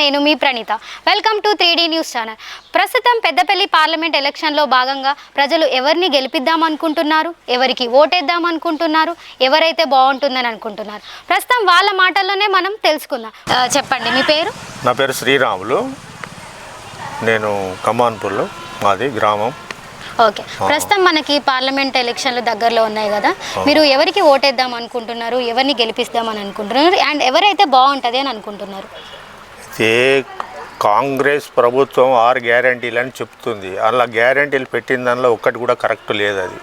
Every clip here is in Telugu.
నేను మీ Praneetha. Welcome to 3D news channel. ప్రస్తుతం పెద్దపల్లి పార్లమెంట్ ఎలక్షన్లో భాగంగా ప్రజలు ఎవరిని గెలిపిద్దాం అనుకుంటున్నారు, ఎవరికి ఓటేద్దాం అనుకుంటున్నారు, ఎవరైతే బాగుంటుందని అనుకుంటున్నారు, ప్రస్తుతం వాళ్ళ మాటల్లోనే మనం తెలుసుకుందాం. చెప్పండి, మీ పేరు? నా పేరు శ్రీరాములు. నేను కమాన్పూర్లో, మాది గ్రామం. ఓకే, ప్రస్తుతం మనకి పార్లమెంట్ ఎలక్షన్లు దగ్గరలో ఉన్నాయి కదా, మీరు ఎవరికి ఓటేద్దాం అనుకుంటున్నారు, ఎవరిని గెలిపిస్తామని అనుకుంటున్నారు, అండ్ ఎవరైతే బాగుంటుంది అని అనుకుంటున్నారు? కాంగ్రెస్ ప్రభుత్వం 6 గ్యారంటీలు అని చెప్తుంది. అలా గ్యారంటీలు పెట్టిన దానిలో ఒక్కటి కూడా కరెక్ట్ లేదు. అది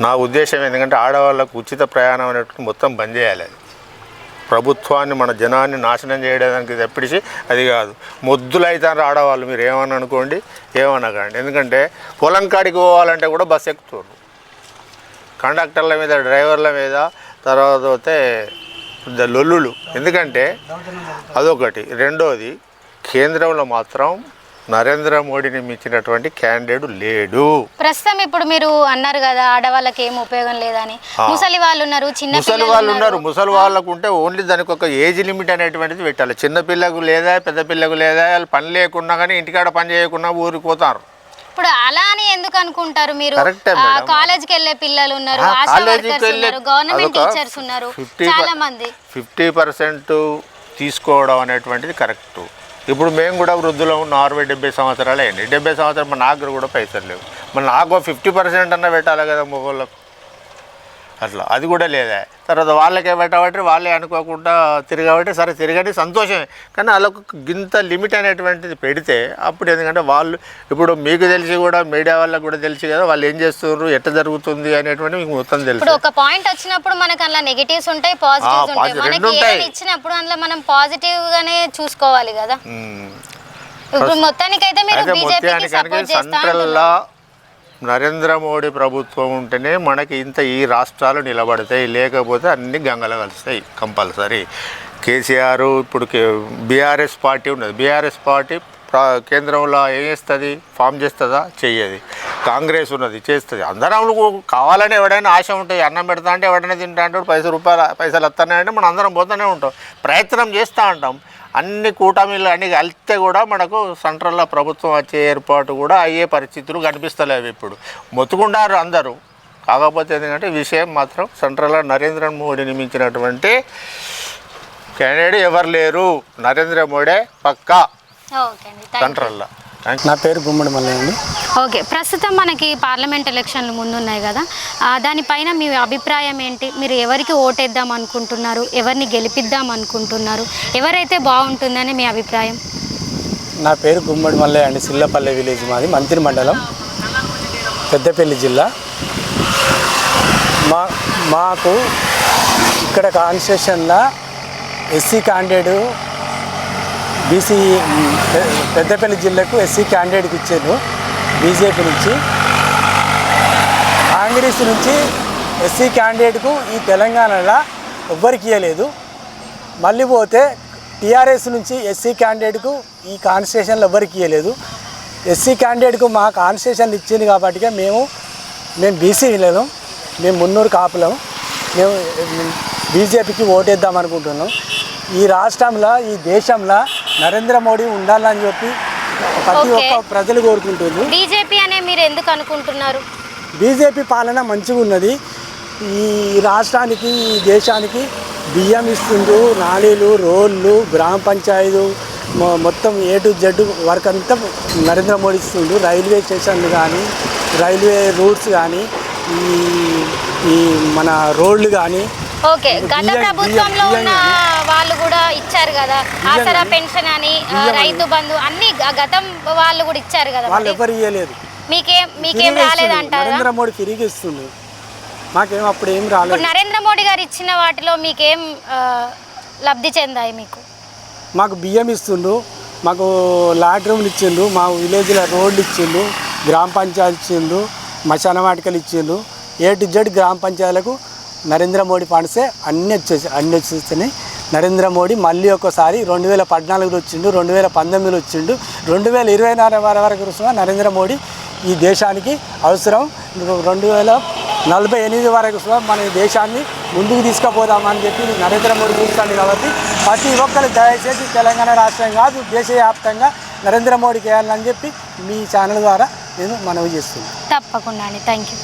నా ఉద్దేశం. ఎందుకంటే ఆడవాళ్ళకు ఉచిత ప్రయాణం అనేటువంటి మొత్తం బంద్ చేయాలి. అది ప్రభుత్వాన్ని, మన జనాన్ని నాశనం చేయడానికి తప్పిడిచి అది కాదు. మొద్దులు అవుతారు ఆడవాళ్ళు. మీరు ఏమని అనుకోండి, ఏమనకండి. ఎందుకంటే పొలం కాడికి పోవాలంటే కూడా బస్సు ఎక్కుతారు. కండక్టర్ల మీద, డ్రైవర్ల మీద, తర్వాత పోతే లొల్లులు. ఎందుకంటే అదొకటి. రెండోది, కేంద్రంలో మాత్రం నరేంద్ర మోడీని మించినటువంటి క్యాండిడేట్ లేడు. ప్రస్తుతం ఇప్పుడు మీరు అన్నారు కదా, ఆడవాళ్ళకి ఏం ఉపయోగం లేదని. ముసలి వాళ్ళు ఉన్నారు, ముసలి వాళ్ళు ఉన్నారు. ముసలి వాళ్ళకు ఉంటే ఓన్లీ దానికి ఒక ఏజ్ లిమిట్ అనేటువంటిది పెట్టాలి. చిన్నపిల్లకు లేదా, పెద్ద పిల్లకు లేదా, వాళ్ళు పని లేకున్నా కానీ ఇంటికాడ పని చేయకుండా ఊరికి పోతారు. ఇప్పుడు అలా అని ఎందుకు అనుకుంటారు మీరు? కాలేజ్కి వెళ్ళే పిల్లలు ఉన్నారు, గవర్నమెంట్ టీచర్స్ ఉన్నారు, చాలా మంది. 50% తీసుకోవడం అనేటువంటిది కరెక్ట్. ఇప్పుడు మేము కూడా వృద్ధులం, 60-70 సంవత్సరాలు అయ్యింది. 70 సంవత్సరాలు మన నాకు కూడా పైసలు లేవు. మరి నాకు 50% అన్న పెట్టాలి కదా మగవాళ్ళకు. అట్లా అది కూడా లేదా. తర్వాత వాళ్ళకే పెట్టబట్టి వాళ్ళే అనుకోకుండా తిరగబట్టి సరే తిరగండి, సంతోషమే. కానీ వాళ్ళకు గింత లిమిట్ అనేటువంటిది పెడితే అప్పుడు, ఎందుకంటే వాళ్ళు ఇప్పుడు మీకు తెలిసి కూడా, మీడియా వాళ్ళకు కూడా తెలిసి కదా వాళ్ళు ఏం చేస్తున్నారు, ఎట్లా జరుగుతుంది అనేటువంటి మీకు మొత్తం తెలుసు. ఇప్పుడు ఒక పాయింట్ వచ్చినప్పుడు మనకు అందులో నెగటివ్స్ ఉంటాయి, పాజిటివ్స్ ఉంటాయి. మనకి ఏది ఇచ్చినప్పుడు అందులో మనం పాజిటివ్ గానే చూసుకోవాలి కదా. ఇప్పుడు మొత్తానికైతే మీరు బీజేపీకి సపోర్ట్ చేస్తారా? నరేంద్ర మోడీ ప్రభుత్వం ఉంటేనే మనకి ఈ రాష్ట్రాలు నిలబడతాయి. లేకపోతే అన్ని గంగలు కలుస్తాయి కంపల్సరీ. కేసీఆర్ ఇప్పుడు బీఆర్ఎస్ పార్టీ ఉన్నది. బీఆర్ఎస్ పార్టీ కేంద్రంలో ఏం చేస్తుంది? ఫామ్ చేస్తుందా? చెయ్యది. కాంగ్రెస్ ఉన్నది, చేస్తుంది. అందరం కావాలని ఎవడైనా ఆశ ఉంటుంది. అన్నం పెడతా అంటే ఎవడైనా తింటా అంటే పైసలు వస్తానంటే మనం అందరం పోతూనే ఉంటాం, ప్రయత్నం చేస్తూ ఉంటాం. అన్ని కూటమిలు అన్ని కలిస్తే కూడా మనకు సెంట్రల్లో ప్రభుత్వం వచ్చే ఏర్పాటు కూడా అయ్యే పరిస్థితులు కనిపిస్తలేవు. ఇప్పుడు మొత్తుకుంటారు అందరూ. కాకపోతే ఎందుకంటే విషయం మాత్రం సెంట్రల్లో నరేంద్ర మోడీని మించినటువంటి క్యాండిడేట్ ఎవరు లేరు. నరేంద్ర మోడీ పక్కా సెంట్రల్లో. నా పేరు గుమ్మడి మల్లయ్య అండి. ఓకే, ప్రస్తుతం మనకి పార్లమెంట్ ఎలక్షన్లు ముందున్నాయి కదా, దానిపైన మీ అభిప్రాయం ఏంటి? మీరు ఎవరికి ఓటేద్దాం అనుకుంటున్నారు, ఎవరిని గెలిపిద్దాం అనుకుంటున్నారు, ఎవరైతే బాగుంటుందని మీ అభిప్రాయం? నా పేరు గుమ్మడి మల్లయ్య అండి. సిల్లపల్లె విలేజ్ మాది, మంత్రి మండలం, పెద్దపల్లి జిల్లా. మాకు ఇక్కడ కాన్స్టిట్యూషన్లో ఎస్సీ క్యాండిడేట్, బీసీ పెద్దపల్లి జిల్లాకు ఎస్సీ క్యాండిడేట్కి ఇచ్చారు బీజేపీ నుంచి. కాంగ్రెస్ నుంచి ఎస్సీ క్యాండిడేట్కు ఈ తెలంగాణలో ఎవ్వరికి ఇవ్వలేదు. మళ్ళీ పోతే టీఆర్ఎస్ నుంచి ఎస్సీ క్యాండిడేట్కు ఈ కాన్స్టిట్యూషన్లో ఎవ్వరికి ఇవ్వలేదు. ఎస్సీ క్యాండిడేట్కు మా కాన్స్టిట్యూషన్లు ఇచ్చింది కాబట్టి మేము బీసీ లేము, మేము మున్నూరు కాపులం, మేము బీజేపీకి ఓటేద్దాం అనుకుంటున్నాం. ఈ రాష్ట్రంలో, ఈ దేశంలో నరేంద్ర మోడీ ఉండాలని చెప్పి ప్రతి ఒక్క ప్రజలు కోరుకుంటున్నారు. బీజేపీ అనే మీరు ఎందుకు అనుకుంటున్నారు? బీజేపీ పాలన మంచిగా ఉన్నది. ఈ రాష్ట్రానికి, ఈ దేశానికి బియ్యం ఇస్తుండ్రు, నాళీలు, రోడ్లు, గ్రామ పంచాయతీ మొత్తం A to Z వర్క్ అంతా నరేంద్ర మోడీ ఇస్తుండ్రు. రైల్వే స్టేషన్లు కానీ, రైల్వే రూట్స్ కానీ, ఈ మన రోడ్లు కానీ. ఓకే, గత ప్రభుత్వంలో ఉన్న వాళ్ళు కూడా ఇచ్చారు కదా, ఆసరా పెన్షన్ అని, రైతు బంధు అన్ని గతం వాళ్ళు కూడా ఇచ్చారు కదా. వాళ్ళు ఎవరు ఇవ్వలేదు. మీకేం రాలేదంటారా? నరేంద్ర మోడీ తిరిగి ఇస్తుంది, మాకేం అప్పుడు ఏం రాలేదు. నరేంద్ర మోడీ గారు ఇచ్చిన వాటిలో మీకేం లబ్ధి చెందాయి? మాకు బియ్యం ఇస్తుండ్రు, మాకు లాట్రూమ్లు ఇచ్చిండ్రు, మా విలేజ్లో రోడ్లు ఇచ్చిండ్రు, గ్రామ పంచాయతీ ఇచ్చిండ్రు, మశాన వాటికలు ఇచ్చిండ్రు. A to Z గ్రామ పంచాయతీలకు నరేంద్ర మోడీ ఫండ్సే అన్నీ వచ్చేస్తున్నాయి. నరేంద్ర మోడీ మళ్ళీ ఒకసారి 2014లో వచ్చిండు, 2019లో వచ్చిండు, 2024 వరకు నరేంద్ర మోడీ ఈ దేశానికి అవసరం. 2048 వరకు మన దేశాన్ని ముందుకు తీసుకుపోదామని చెప్పి నరేంద్ర మోడీ చూస్తాడు కాబట్టి ప్రతి ఒక్కరు దయచేసి తెలంగాణ రాష్ట్రం కాదు దేశవ్యాప్తంగా నరేంద్ర మోడీకి వేయాలని చెప్పి మీ ఛానల్ ద్వారా నేను మనవి చేస్తున్నాను. తప్పకుండా అండి, థ్యాంక్ యూ.